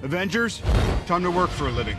Avengers, time to work for a living.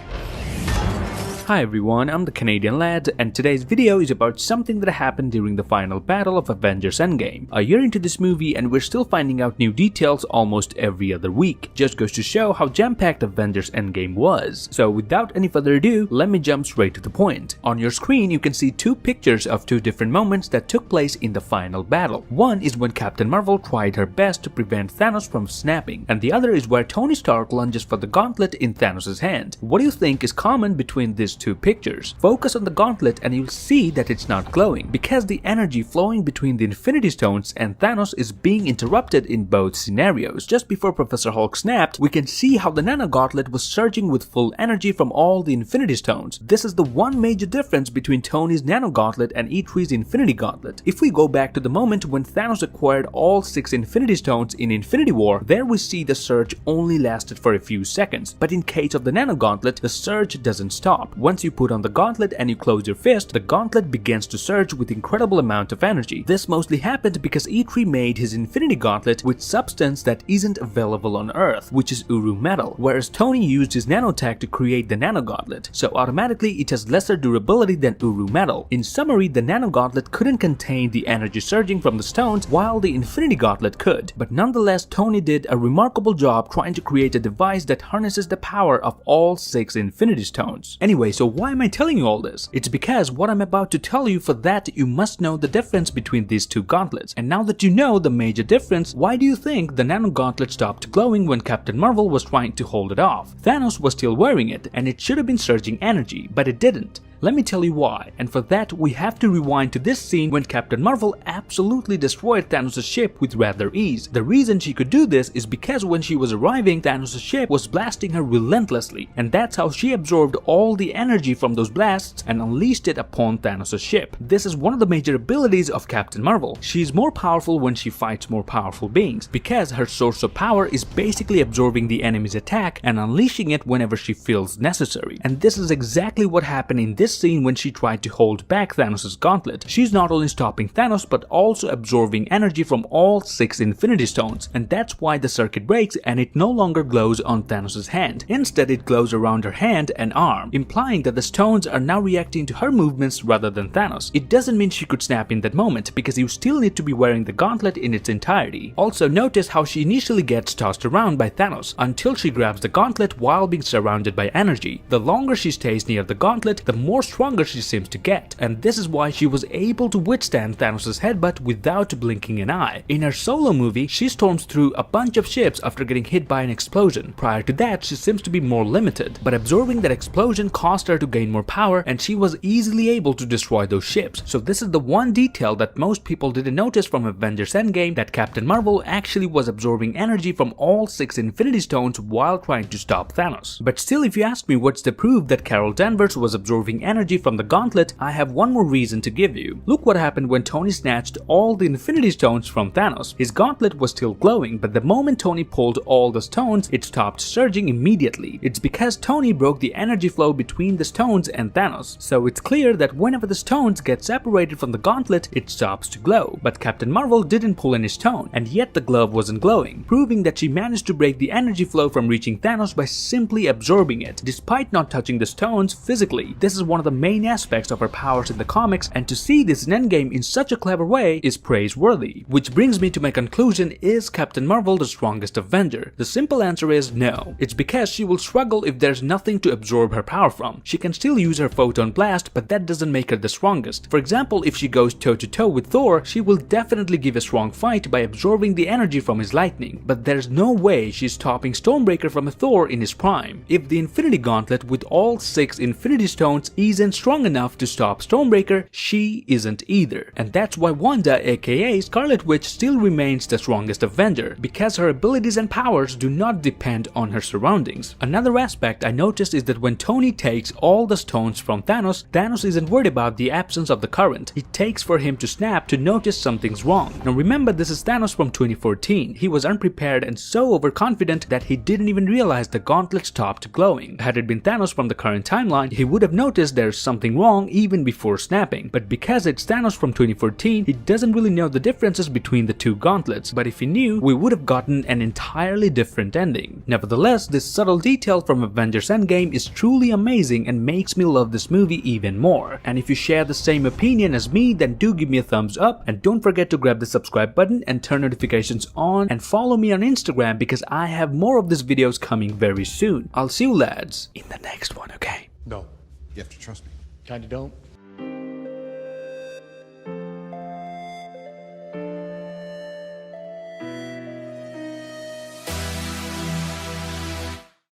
Hi everyone, I'm the Canadian Lad, and today's video is about something that happened during the final battle of Avengers Endgame. A year into this movie and we're still finding out new details almost every other week. Just goes to show how jam-packed Avengers Endgame was. So without any further ado, let me jump straight to the point. On your screen you can see two pictures of two different moments that took place in the final battle. One is when Captain Marvel tried her best to prevent Thanos from snapping, and the other is where Tony Stark lunges for the gauntlet in Thanos' hand. What do you think is common between these two pictures? Focus on the gauntlet and you'll see that it's not glowing, because the energy flowing between the Infinity Stones and Thanos is being interrupted in both scenarios. Just before Professor Hulk snapped, we can see how the Nano Gauntlet was surging with full energy from all the Infinity Stones. This is the one major difference between Tony's Nano Gauntlet and E3's Infinity Gauntlet. If we go back to the moment when Thanos acquired all 6 Infinity Stones in Infinity War, there we see the surge only lasted for a few seconds, but in case of the Nano Gauntlet, the surge doesn't stop. Once you put on the gauntlet and you close your fist, the gauntlet begins to surge with incredible amount of energy. This mostly happened because E3 made his Infinity Gauntlet with substance that isn't available on Earth, which is Uru metal, whereas Tony used his nanotech to create the Nano Gauntlet, so automatically it has lesser durability than Uru metal. In summary, the Nano Gauntlet couldn't contain the energy surging from the stones while the Infinity Gauntlet could, but nonetheless Tony did a remarkable job trying to create a device that harnesses the power of all 6 Infinity Stones. Anyway, so why am I telling you all this? It's because what I'm about to tell you, for that you must know the difference between these two gauntlets. And now that you know the major difference, why do you think the Nano Gauntlet stopped glowing when Captain Marvel was trying to hold it off? Thanos was still wearing it and it should have been surging energy, but it didn't. Let me tell you why, and for that we have to rewind to this scene when Captain Marvel absolutely destroyed Thanos' ship with rather ease. The reason she could do this is because when she was arriving, Thanos' ship was blasting her relentlessly, and that's how she absorbed all the energy from those blasts and unleashed it upon Thanos' ship. This is one of the major abilities of Captain Marvel. She's more powerful when she fights more powerful beings, because her source of power is basically absorbing the enemy's attack and unleashing it whenever she feels necessary. And this is exactly what happened in this scene when she tried to hold back Thanos' gauntlet. She's not only stopping Thanos but also absorbing energy from all 6 Infinity Stones, and that's why the circuit breaks and it no longer glows on Thanos' hand. Instead, it glows around her hand and arm, implying that the stones are now reacting to her movements rather than Thanos. It doesn't mean she could snap in that moment, because you still need to be wearing the gauntlet in its entirety. Also notice how she initially gets tossed around by Thanos until she grabs the gauntlet while being surrounded by energy. The longer she stays near the gauntlet, the more stronger she seems to get, and this is why she was able to withstand Thanos' headbutt without blinking an eye. In her solo movie, she storms through a bunch of ships after getting hit by an explosion. Prior to that, she seems to be more limited, but absorbing that explosion caused her to gain more power and she was easily able to destroy those ships. So this is the one detail that most people didn't notice from Avengers Endgame, that Captain Marvel actually was absorbing energy from all 6 Infinity Stones while trying to stop Thanos. But still, if you ask me what's the proof that Carol Danvers was absorbing energy from the gauntlet, I have one more reason to give you. Look what happened when Tony snatched all the Infinity Stones from Thanos. His gauntlet was still glowing, but the moment Tony pulled all the stones, it stopped surging immediately. It's because Tony broke the energy flow between the stones and Thanos. So it's clear that whenever the stones get separated from the gauntlet, it stops to glow. But Captain Marvel didn't pull any stone, and yet the glove wasn't glowing, proving that she managed to break the energy flow from reaching Thanos by simply absorbing it, despite not touching the stones physically. This is one of the main aspects of her powers in the comics, and to see this in Endgame in such a clever way is praiseworthy. Which brings me to my conclusion: is Captain Marvel the strongest Avenger? The simple answer is no. It's because she will struggle if there's nothing to absorb her power from. She can still use her photon blast, but that doesn't make her the strongest. For example, if she goes toe to toe with Thor, she will definitely give a strong fight by absorbing the energy from his lightning, but there's no way she's stopping Stormbreaker from a Thor in his prime. If the Infinity Gauntlet with all 6 Infinity Stones isn't strong enough to stop Stormbreaker, she isn't either. And that's why Wanda, aka Scarlet Witch, still remains the strongest Avenger, because her abilities and powers do not depend on her surroundings. Another aspect I noticed is that when Tony takes all the stones from Thanos, Thanos isn't worried about the absence of the current. It takes for him to snap to notice something's wrong. Now remember, this is Thanos from 2014. He was unprepared and so overconfident that he didn't even realize the gauntlet stopped glowing. Had it been Thanos from the current timeline, he would have noticed there's something wrong even before snapping. But because it's Thanos from 2014, he doesn't really know the differences between the two gauntlets, but if he knew, we would have gotten an entirely different ending. Nevertheless, this subtle detail from Avengers Endgame is truly amazing and makes me love this movie even more. And if you share the same opinion as me, then do give me a thumbs up, and don't forget to grab the subscribe button and turn notifications on, and follow me on Instagram because I have more of these videos coming very soon. I'll see you lads in the next one, okay? No, you have to trust me. Kinda don't.